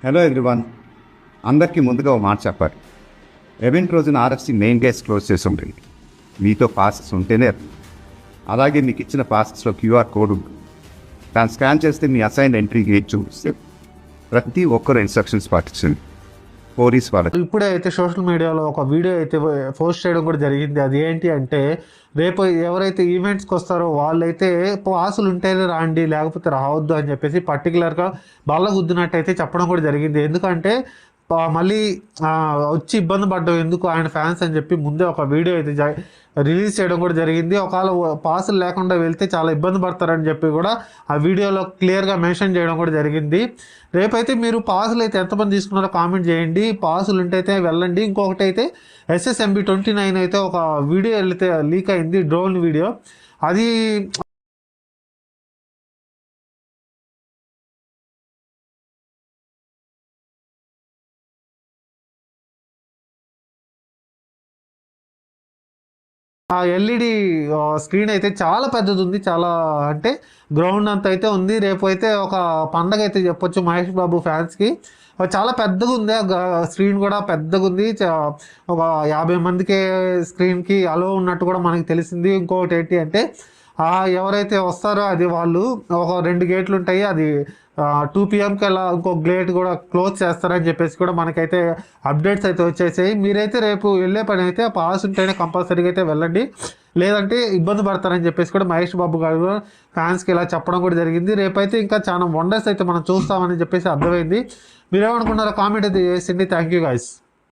Hello everyone, అందరికీ ముందుగా ఒక మాట చెప్పాలి. ఈవెంట్ రోజున ఆర్ఎఫ్సి మెయిన్ గేట్స్ క్లోజ్ చేసి ఉంటుంది. మీతో పాసెస్ ఉంటేనే అలాగే మీకు ఇచ్చిన పాసెస్లో క్యూఆర్ కోడ్ ఉంటుంది. దాన్ని స్కాన్ చేస్తే మీ అసైన్ ఎంట్రీ గేట్ చూపిస్తే ప్రతి ఒక్కరు ఇన్స్ట్రక్షన్స్ పాటించండి. పోలీస్ వాళ్ళకి ఇప్పుడే అయితే సోషల్ మీడియాలో ఒక వీడియో అయితే పోస్ట్ చేయడం కూడా జరిగింది. అది ఏంటి అంటే, రేపు ఎవరైతే ఈవెంట్స్కి వస్తారో వాళ్ళైతే పాసులు ఉంటేనే రాండి, లేకపోతే రావద్దు అని చెప్పేసి పర్టికులర్గా బల్ల గుద్దినట్టయితే చెప్పడం కూడా జరిగింది. ఎందుకంటే మళ్ళీ వచ్చి ఇబ్బంది పడ్డం ఎందుకు ఆయన ఫ్యాన్స్ అని చెప్పి ముందే ఒక వీడియో అయితే రిలీజ్ చేయడం కూడా జరిగింది. ఒకవేళ పాసులు లేకుండా వెళ్తే చాలా ఇబ్బంది పడతారని చెప్పి కూడా ఆ వీడియోలో క్లియర్గా మెన్షన్ చేయడం కూడా జరిగింది. రేపైతే మీరు పాసులు అయితే ఎంతమంది తీసుకున్నారో కామెంట్ చేయండి. పాసులు ఉంటైతే వెళ్ళండి. ఇంకొకటి అయితే SSMB29 అయితే ఒక వీడియో వెళ్తే లీక్ అయింది, డ్రోన్ వీడియో. అది ఆ ఎల్ఈడి స్క్రీన్ అయితే చాలా పెద్దది ఉంది. చాలా అంటే గ్రౌండ్ అంత అయితే ఉంది. రేపు అయితే ఒక పండగ అయితే చెప్పొచ్చు మహేష్ బాబు ఫ్యాన్స్కి. చాలా పెద్దగా ఉంది. స్క్రీన్ కూడా పెద్దగా ఉంది. ఒక 50 మందికి స్క్రీన్కి అలో ఉన్నట్టు కూడా మనకి తెలిసింది. ఇంకొకటి ఏంటి అంటే, ఎవరైతే వస్తారో అది వాళ్ళు ఒక 2 గేట్లు ఉంటాయి. అది 2 PM అలా ఇంకో గేట్ కూడా క్లోజ్ చేస్తారని చెప్పేసి కూడా మనకైతే అప్డేట్స్ అయితే వచ్చేసాయి. మీరైతే రేపు వెళ్ళే పని అయితే పాస్ ఉంటేనే కంపల్సరీగా అయితే వెళ్ళండి, లేదంటే ఇబ్బంది పడతారని చెప్పేసి కూడా మహేష్ బాబు గారు ఫ్యాన్స్కి ఇలా చెప్పడం కూడా జరిగింది. రేపైతే ఇంకా చాలా వండర్స్ అయితే మనం చూస్తామని చెప్పేసి అర్థమైంది. మీరేమనుకున్నారో కామెంట్ అయితే చేసింది. Thank you guys.